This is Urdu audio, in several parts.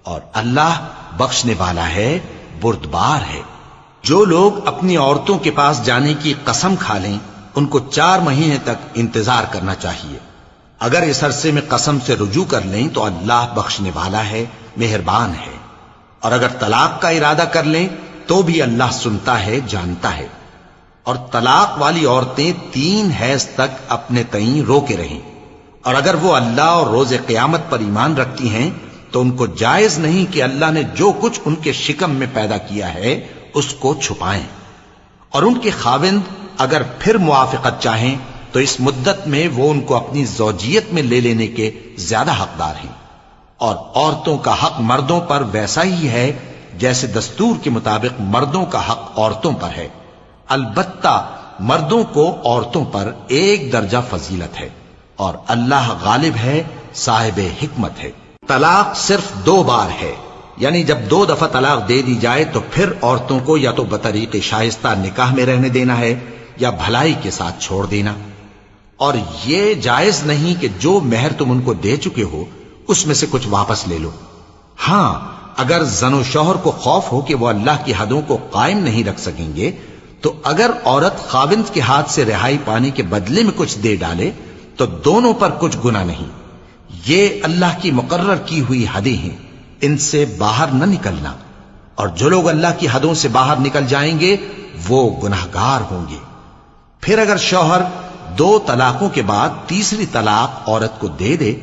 اور اللہ بخشنے والا ہے، بردبار ہے۔ جو لوگ اپنی عورتوں کے پاس جانے کی قسم کھا لیں ان کو 4 مہینے تک انتظار کرنا چاہیے۔ اگر اس عرصے میں قسم سے رجوع کر لیں تو اللہ بخشنے والا ہے، مہربان ہے۔ اور اگر طلاق کا ارادہ کر لیں تو بھی اللہ سنتا ہے، جانتا ہے۔ اور طلاق والی عورتیں 3 حیض تک اپنے تئیں روکے رہیں، اور اگر وہ اللہ اور روز قیامت پر ایمان رکھتی ہیں تو ان کو جائز نہیں کہ اللہ نے جو کچھ ان کے شکم میں پیدا کیا ہے اس کو چھپائیں۔ اور ان کے خاوند اگر پھر موافقت چاہیں تو اس مدت میں وہ ان کو اپنی زوجیت میں لے لینے کے زیادہ حقدار ہیں۔ اور عورتوں کا حق مردوں پر ویسا ہی ہے جیسے دستور کے مطابق مردوں کا حق عورتوں پر ہے، البتہ مردوں کو عورتوں پر 1 درجہ فضیلت ہے، اور اللہ غالب ہے، صاحب حکمت ہے۔ طلاق صرف 2 بار ہے، یعنی جب 2 دفعہ طلاق دے دی جائے تو پھر عورتوں کو یا تو بطریق شائستہ نکاح میں رہنے دینا ہے یا بھلائی کے ساتھ چھوڑ دینا۔ اور یہ جائز نہیں کہ جو مہر تم ان کو دے چکے ہو اس میں سے کچھ واپس لے لو۔ ہاں، اگر زن و شوہر کو خوف ہو کہ وہ اللہ کی حدوں کو قائم نہیں رکھ سکیں گے تو اگر عورت خاوند کے ہاتھ سے رہائی پانے کے بدلے میں کچھ دے ڈالے تو دونوں پر کچھ گناہ نہیں۔ یہ اللہ کی مقرر کی ہوئی حدیں ہیں، ان سے باہر نہ نکلنا، اور جو لوگ اللہ کی حدوں سے باہر نکل جائیں گے وہ گناہگار ہوں گے۔ پھر اگر شوہر 2 طلاقوں کے بعد تیسری طلاق عورت کو دے دے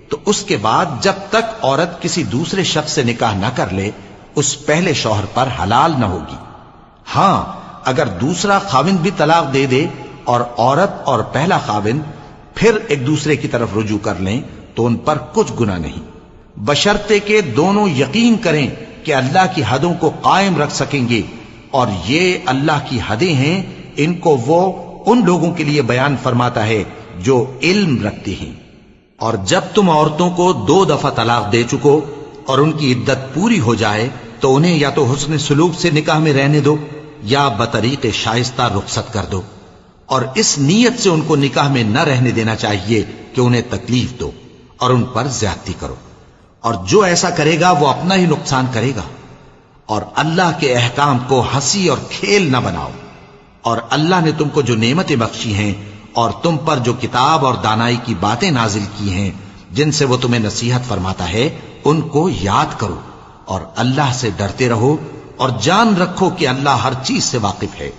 تو اس کے بعد جب تک عورت کسی دوسرے شخص سے نکاح نہ کر لے اس پہلے شوہر پر حلال نہ ہوگی۔ ہاں، اگر دوسرا خاوند بھی طلاق دے دے اور عورت اور پہلا خاوند پھر ایک دوسرے کی طرف رجوع کر لیں تو ان پر کچھ گناہ نہیں، بشرطے کہ دونوں یقین کریں کہ اللہ کی حدوں کو قائم رکھ سکیں گے، اور یہ اللہ کی حدیں ہیں، ان کو وہ ان لوگوں کے لیے بیان فرماتا ہے جو علم رکھتے ہیں۔ اور جب تم عورتوں کو 2 دفعہ طلاق دے چکو اور ان کی عدت پوری ہو جائے تو انہیں یا تو حسن سلوک سے نکاح میں رہنے دو یا بطریق شائستہ رخصت کر دو، اور اس نیت سے ان کو نکاح میں نہ رہنے دینا چاہیے کہ انہیں تکلیف دو اور ان پر زیادتی کرو، اور جو ایسا کرے گا وہ اپنا ہی نقصان کرے گا۔ اور اللہ کے احکام کو ہنسی اور کھیل نہ بناؤ، اور اللہ نے تم کو جو نعمتیں بخشی ہیں اور تم پر جو کتاب اور دانائی کی باتیں نازل کی ہیں جن سے وہ تمہیں نصیحت فرماتا ہے ان کو یاد کرو، اور اللہ سے ڈرتے رہو، اور جان رکھو کہ اللہ ہر چیز سے واقف ہے۔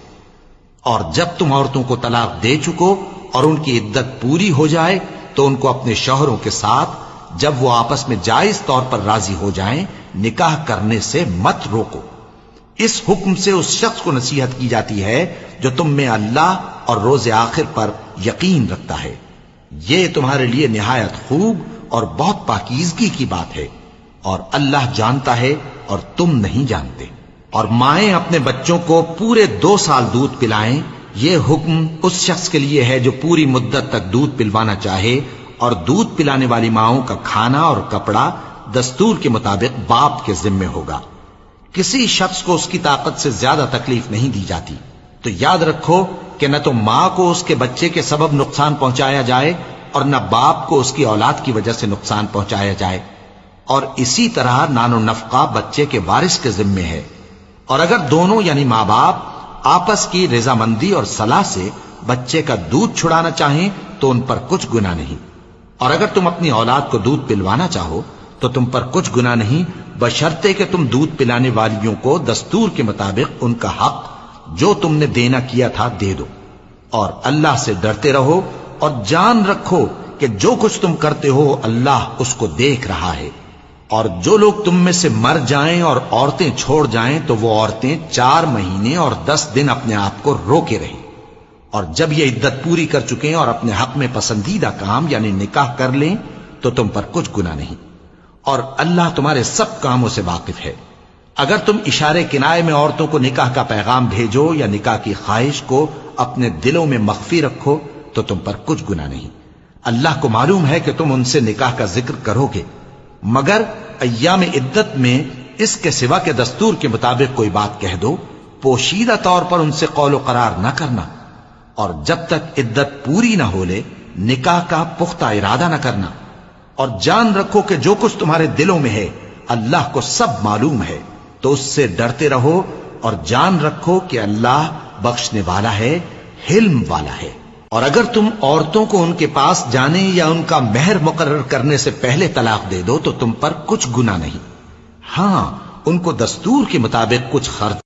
اور جب تم عورتوں کو طلاق دے چکو اور ان کی عدت پوری ہو جائے تو ان کو اپنے شوہروں کے ساتھ جب وہ آپس میں جائز طور پر راضی ہو جائیں نکاح کرنے سے مت روکو۔ اس حکم سے اس شخص کو نصیحت کی جاتی ہے جو تم میں اللہ اور روز آخر پر یقین رکھتا ہے، یہ تمہارے لیے نہایت خوب اور بہت پاکیزگی کی بات ہے، اور اللہ جانتا ہے اور تم نہیں جانتے۔ اور مائیں اپنے بچوں کو پورے 2 سال دودھ پلائیں، یہ حکم اس شخص کے لیے ہے جو پوری مدت تک دودھ پلوانا چاہے، اور دودھ پلانے والی ماؤں کا کھانا اور کپڑا دستور کے مطابق باپ کے ذمے ہوگا۔ کسی شخص کو اس کی طاقت سے زیادہ تکلیف نہیں دی جاتی، تو یاد رکھو کہ نہ تو ماں کو اس کے بچے کے سبب نقصان پہنچایا جائے اور نہ باپ کو اس کی اولاد کی وجہ سے نقصان پہنچایا جائے، اور اسی طرح نان و نفقہ بچے کے وارث کے ذمے ہے۔ اور اگر دونوں یعنی ماں باپ آپس کی رضامندی اور صلاح سے بچے کا دودھ چھڑانا چاہیں تو ان پر کچھ گناہ نہیں، اور اگر تم اپنی اولاد کو دودھ پلوانا چاہو تو تم پر کچھ گناہ نہیں، بشرطے کہ تم دودھ پلانے والیوں کو دستور کے مطابق ان کا حق جو تم نے دینا کیا تھا دے دو، اور اللہ سے ڈرتے رہو، اور جان رکھو کہ جو کچھ تم کرتے ہو اللہ اس کو دیکھ رہا ہے۔ اور جو لوگ تم میں سے مر جائیں اور عورتیں چھوڑ جائیں تو وہ عورتیں 4 مہینے اور 10 دن اپنے آپ کو روکے رہیں، اور جب یہ عدت پوری کر چکیں اور اپنے حق میں پسندیدہ کام یعنی نکاح کر لیں تو تم پر کچھ گناہ نہیں، اور اللہ تمہارے سب کاموں سے واقف ہے۔ اگر تم اشارے کنائے میں عورتوں کو نکاح کا پیغام بھیجو یا نکاح کی خواہش کو اپنے دلوں میں مخفی رکھو تو تم پر کچھ گناہ نہیں، اللہ کو معلوم ہے کہ تم ان سے نکاح کا ذکر کرو گے، مگر ایام عدت میں اس کے سوا کے دستور کے مطابق کوئی بات کہہ دو، پوشیدہ طور پر ان سے قول و قرار نہ کرنا، اور جب تک عدت پوری نہ ہو لے نکاح کا پختہ ارادہ نہ کرنا، اور جان رکھو کہ جو کچھ تمہارے دلوں میں ہے اللہ کو سب معلوم ہے، تو اس سے ڈرتے رہو اور جان رکھو کہ اللہ بخشنے والا ہے، حلم والا ہے۔ اور اگر تم عورتوں کو ان کے پاس جانے یا ان کا مہر مقرر کرنے سے پہلے طلاق دے دو تو تم پر کچھ گناہ نہیں، ہاں ان کو دستور کے مطابق کچھ خرچ